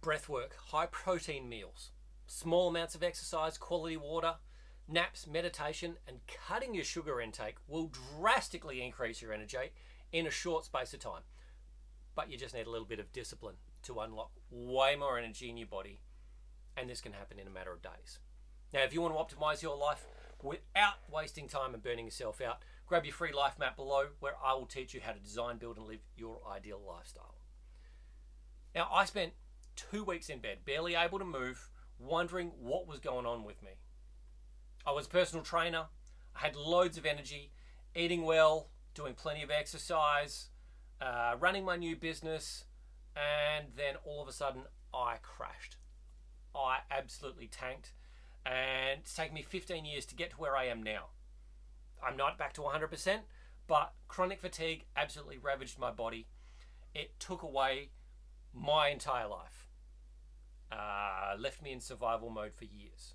Breath work, high protein meals, small amounts of exercise, quality water, naps, meditation, and cutting your sugar intake will drastically increase your energy in a short space of time. But you just need a little bit of discipline to unlock way more energy in your body, and this can happen in a matter of days. Now, if you want to optimize your life without wasting time and burning yourself out, grab your free life map below where I will teach you how to design, build, and live your ideal lifestyle. Now, I spent 2 weeks in bed, barely able to move, wondering what was going on with me. I was a personal trainer, I had loads of energy, eating well, doing plenty of exercise, running my new business, and then all of a sudden I crashed. I absolutely tanked, and it's taken me 15 years to get to where I am now. I'm not back to 100%, but chronic fatigue absolutely ravaged my body. It took away my entire life. Left me in survival mode for years.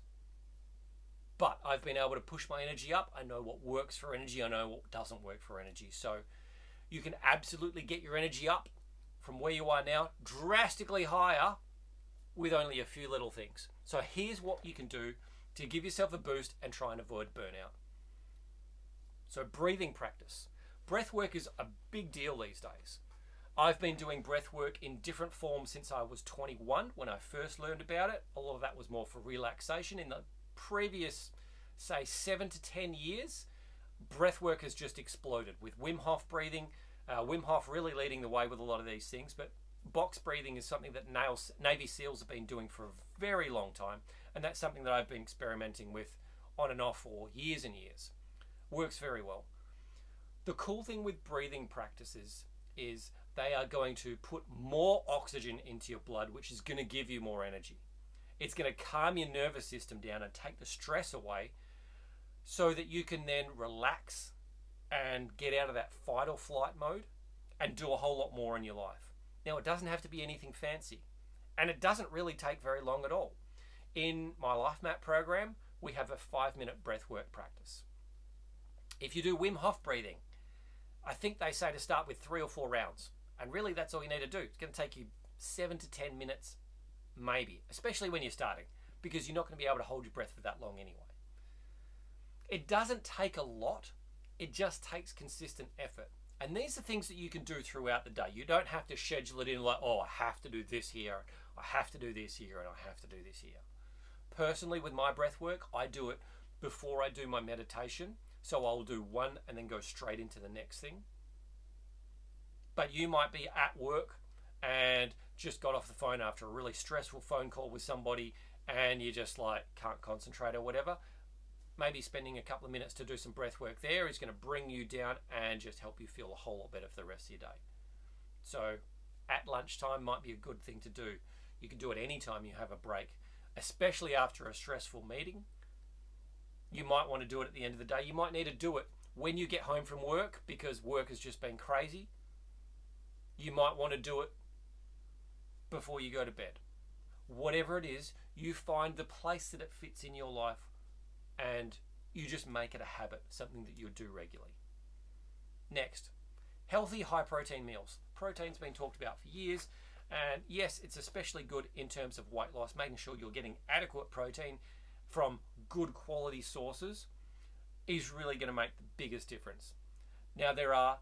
But I've been able to push my energy up. I know what works for energy. I know what doesn't work for energy. So you can absolutely get your energy up from where you are now, drastically higher, with only a few little things. So here's what you can do to give yourself a boost and try and avoid burnout. So breathing practice. Breath work is a big deal these days. I've been doing breath work in different forms since I was 21 when I first learned about it. A lot of that was more for relaxation. In the previous, say, 7 to 10 years, breath work has just exploded with Wim Hof breathing. Wim Hof really leading the way with a lot of these things, but box breathing is something that Navy SEALs have been doing for a very long time, and that's something that I've been experimenting with on and off for years and years. Works very well. The cool thing with breathing practices is they are going to put more oxygen into your blood, which is going to give you more energy. It's going to calm your nervous system down and take the stress away so that you can then relax and get out of that fight or flight mode and do a whole lot more in your life. Now, it doesn't have to be anything fancy, and it doesn't really take very long at all. In my LifeMap program, we have a 5-minute breath work practice. If you do Wim Hof breathing, I think they say to start with 3 or 4 rounds. And really, that's all you need to do. It's going to take you 7 to 10 minutes, maybe, especially when you're starting, because you're not going to be able to hold your breath for that long anyway. It doesn't take a lot. It just takes consistent effort. And these are things that you can do throughout the day. You don't have to schedule it in like, oh, I have to do this here, I have to do this here, and I have to do this here. Personally, with my breath work, I do it before I do my meditation. So I'll do one and then go straight into the next thing. But you might be at work and just got off the phone after a really stressful phone call with somebody and you just like can't concentrate or whatever. Maybe spending a couple of minutes to do some breath work there is going to bring you down and just help you feel a whole lot better for the rest of your day. So at lunchtime might be a good thing to do. You can do it anytime you have a break, especially after a stressful meeting. You might want to do it at the end of the day. You might need to do it when you get home from work because work has just been crazy. You might want to do it before you go to bed. Whatever it is, you find the place that it fits in your life and you just make it a habit, something that you'll do regularly. Next, healthy high protein meals. Protein's been talked about for years, and yes, it's especially good in terms of weight loss, making sure you're getting adequate protein from good quality sources is really going to make the biggest difference. Now, there are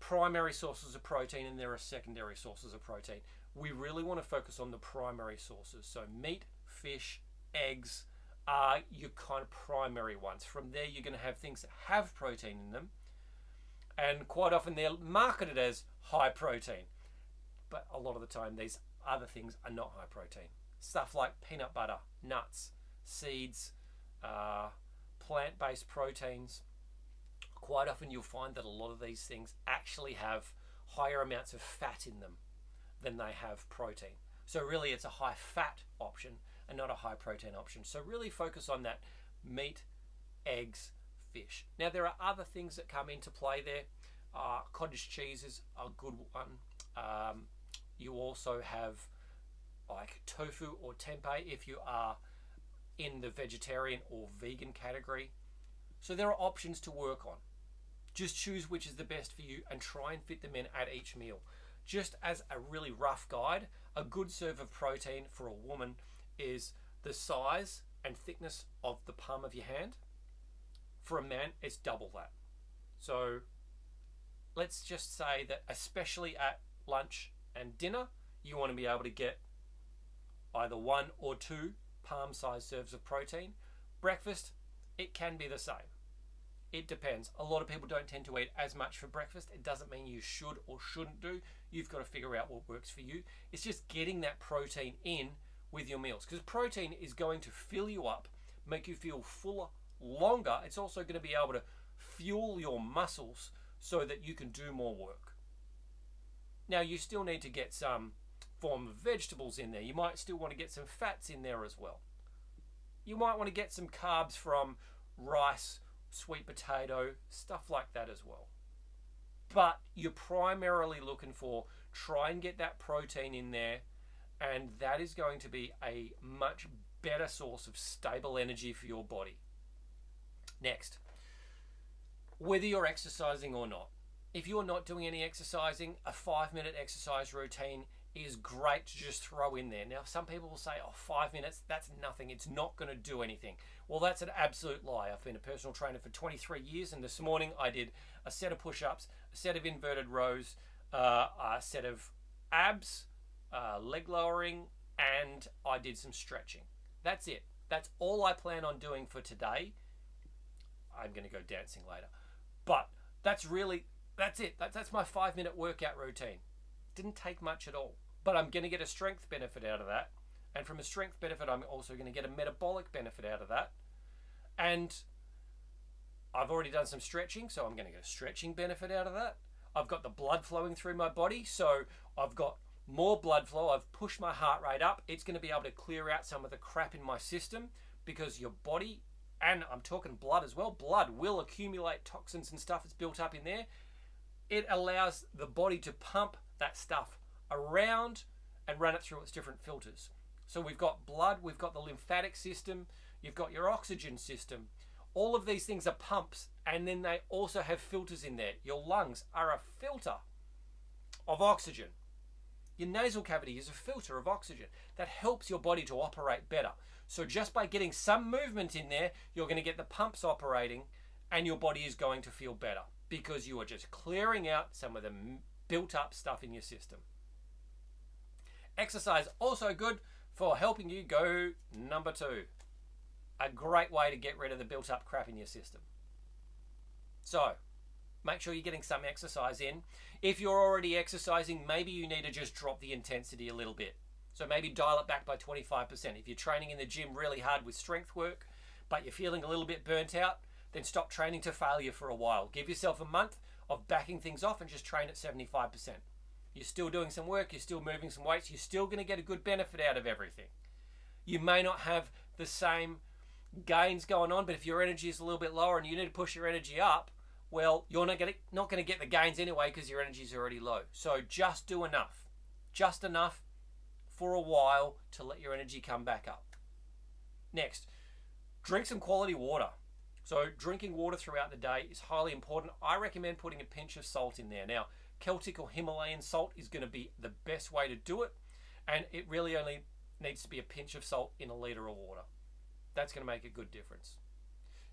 primary sources of protein and there are secondary sources of protein. We really want to focus on the primary sources. So meat, fish, eggs are your kind of primary ones. From there, you're going to have things that have protein in them. And quite often they're marketed as high protein. But a lot of the time, these other things are not high protein. Stuff like peanut butter, nuts, seeds, plant-based proteins. Quite often you'll find that a lot of these things actually have higher amounts of fat in them than they have protein. So really it's a high fat option and not a high protein option. So really focus on that meat, eggs, fish. Now there are other things that come into play there. Cottage cheese is a good one. You also have like tofu or tempeh if you are in the vegetarian or vegan category. So there are options to work on. Just choose which is the best for you and try and fit them in at each meal. just as a really rough guide, a good serve of protein for a woman is the size and thickness of the palm of your hand. For a man, it's double that. So let's just say that especially at lunch and dinner, you want to be able to get either 1 or 2 palm-sized serves of protein. Breakfast, it can be the same. It depends. A lot of people don't tend to eat as much for breakfast. It doesn't mean you should or shouldn't do. You've got to figure out what works for you. It's just getting that protein in with your meals, because protein is going to fill you up, make you feel fuller longer. It's also going to be able to fuel your muscles so that you can do more work. Now, you still need to get some form of vegetables in there. You might still want to get some fats in there as well. You might want to get some carbs from rice, sweet potato, stuff like that as well. But you're primarily looking for, try and get that protein in there, and that is going to be a much better source of stable energy for your body. Next, whether you're exercising or not. If you're not doing any exercising, a 5-minute exercise routine is great to just throw in there. Now, some people will say, oh, 5 minutes, that's nothing. It's not going to do anything. Well, that's an absolute lie. I've been a personal trainer for 23 years, and this morning I did a set of push-ups, a set of inverted rows, a set of abs, leg lowering, and I did some stretching. That's it. That's all I plan on doing for today. I'm going to go dancing later. But that's it. That's my 5-minute workout routine. Didn't take much at all. But I'm going to get a strength benefit out of that. And from a strength benefit, I'm also going to get a metabolic benefit out of that. And I've already done some stretching, so I'm going to get a stretching benefit out of that. I've got the blood flowing through my body, so I've got more blood flow. I've pushed my heart rate up. It's going to be able to clear out some of the crap in my system, because your body, and I'm talking blood as well, blood will accumulate toxins and stuff that's built up in there. It allows the body to pump that stuff around and run it through its different filters. So we've got blood, we've got the lymphatic system, you've got your oxygen system. All of these things are pumps, and then they also have filters in there. Your lungs are a filter of oxygen. Your nasal cavity is a filter of oxygen that helps your body to operate better. So just by getting some movement in there, you're going to get the pumps operating, and your body is going to feel better because you are just clearing out some of the built up stuff in your system. Exercise also good for helping you go number 2. A great way to get rid of the built up crap in your system. So make sure you're getting some exercise in. If you're already exercising, maybe you need to just drop the intensity a little bit. So maybe dial it back by 25%. If you're training in the gym really hard with strength work, but you're feeling a little bit burnt out, then stop training to failure for a while. Give yourself a month of backing things off and just train at 75%. You're still doing some work, you're still moving some weights, you're still going to get a good benefit out of everything. You may not have the same gains going on, but if your energy is a little bit lower and you need to push your energy up, well, you're not going to get the gains anyway because your energy is already low. So just do enough. Just enough for a while to let your energy come back up. Next, drink some quality water. So drinking water throughout the day is highly important. I recommend putting a pinch of salt in there. Now, Celtic or Himalayan salt is going to be the best way to do it, and it really only needs to be a pinch of salt in a litre of water. That's going to make a good difference.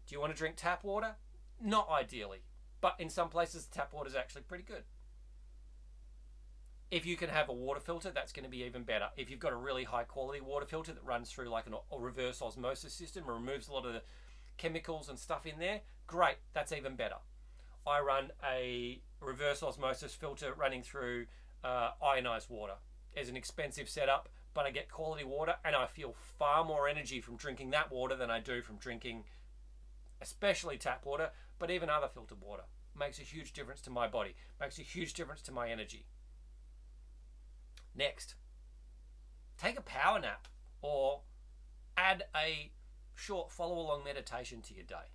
Do you want to drink tap water? Not ideally, but in some places tap water is actually pretty good. If you can have a water filter, that's going to be even better. If you've got a really high quality water filter that runs through like a reverse osmosis system and removes a lot of the chemicals and stuff in there, great, that's even better. I run a reverse osmosis filter running through ionized water. It's an expensive setup, but I get quality water, and I feel far more energy from drinking that water than I do from drinking especially tap water, but even other filtered water. Makes a huge difference to my body, makes a huge difference to my energy. Next, take a power nap or add a short follow-along meditation to your day.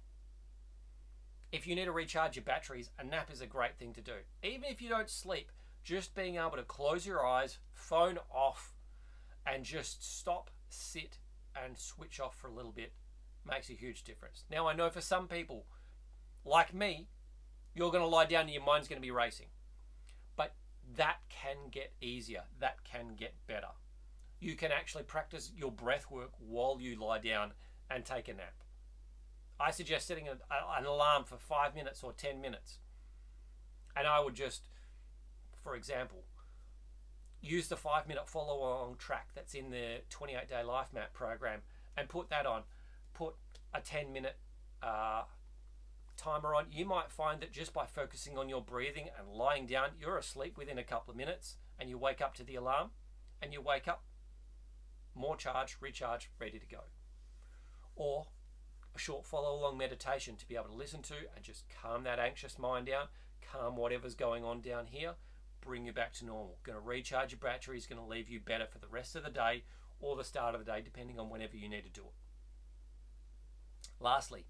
If you need to recharge your batteries, a nap is a great thing to do. Even if you don't sleep, just being able to close your eyes, phone off, and just stop, sit, and switch off for a little bit makes a huge difference. Now, I know for some people, like me, you're going to lie down and your mind's going to be racing. But that can get easier. That can get better. You can actually practice your breath work while you lie down and take a nap. I suggest setting an alarm for 5 minutes or 10 minutes. And I would just, for example, use the 5-minute follow-along track that's in the 28-day LIFEMAP program and put that on. Put a 10-minute timer on. You might find that just by focusing on your breathing and lying down, you're asleep within a couple of minutes, and you wake up to the alarm, and you wake up more charged, recharged, ready to go. Or a short follow-along meditation to be able to listen to and just calm that anxious mind down, calm whatever's going on down here, bring you back to normal. Going to recharge your batteries, going to leave you better for the rest of the day or the start of the day, depending on whenever you need to do it. Lastly,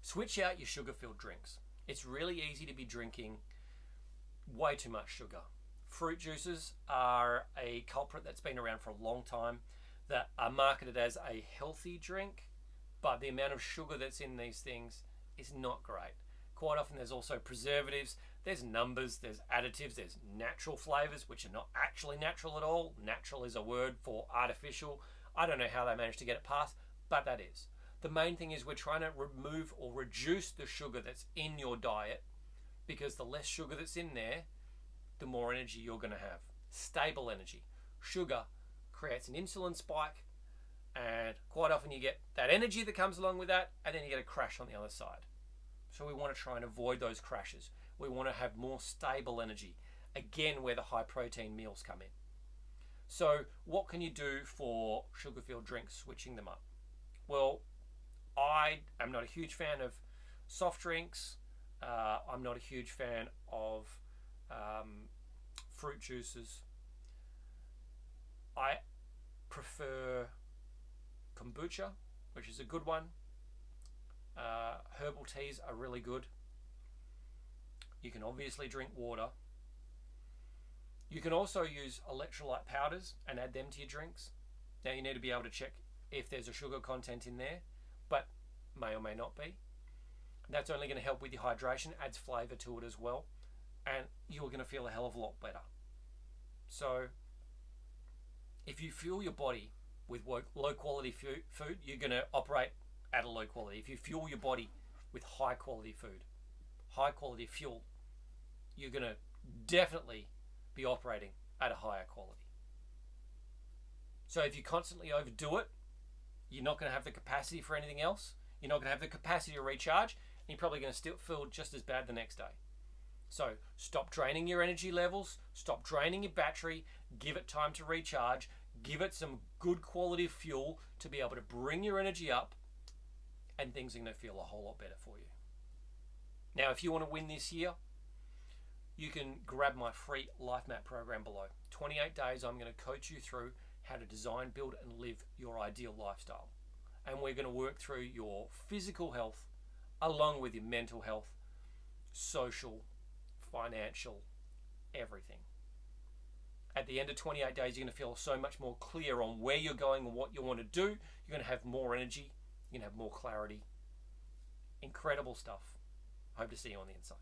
switch out your sugar-filled drinks. It's really easy to be drinking way too much sugar. Fruit juices are a culprit that's been around for a long time, that are marketed as a healthy drink, but the amount of sugar that's in these things is not great. Quite often there's also preservatives, there's numbers, there's additives, there's natural flavors, which are not actually natural at all. Natural is a word for artificial. I don't know how they managed to get it past, but that is. The main thing is we're trying to remove or reduce the sugar that's in your diet, because the less sugar that's in there, the more energy you're going to have. Stable energy. Sugar creates an insulin spike, and quite often you get that energy that comes along with that, and then you get a crash on the other side. So we want to try and avoid those crashes. We want to have more stable energy. Again, where the high protein meals come in. So what can you do for sugar-filled drinks, switching them up? Well, I am not a huge fan of soft drinks. I'm not a huge fan of fruit juices. I prefer kombucha, which is a good one. Herbal teas are really good. You can obviously drink water. You can also use electrolyte powders and add them to your drinks. Now you need to be able to check if there's a sugar content in there, but may or may not be. That's only going to help with your hydration, adds flavour to it as well, and you're going to feel a hell of a lot better. So if you fuel your body with low quality food, you're going to operate at a low quality. If you fuel your body with high quality food, high quality fuel, you're going to definitely be operating at a higher quality. So if you constantly overdo it, you're not going to have the capacity for anything else. You're not going to have the capacity to recharge, and you're probably going to still feel just as bad the next day. So stop draining your energy levels, stop draining your battery, give it time to recharge, give it some good quality fuel to be able to bring your energy up, and things are going to feel a whole lot better for you. Now, if you want to win this year, you can grab my free LIFEMAP program below. 28 days, I'm going to coach you through how to design, build, and live your ideal lifestyle. And we're going to work through your physical health along with your mental health, social, financial, everything. At the end of 28 days, you're going to feel so much more clear on where you're going and what you want to do. You're going to have more energy. You're going to have more clarity. Incredible stuff. Hope to see you on the inside.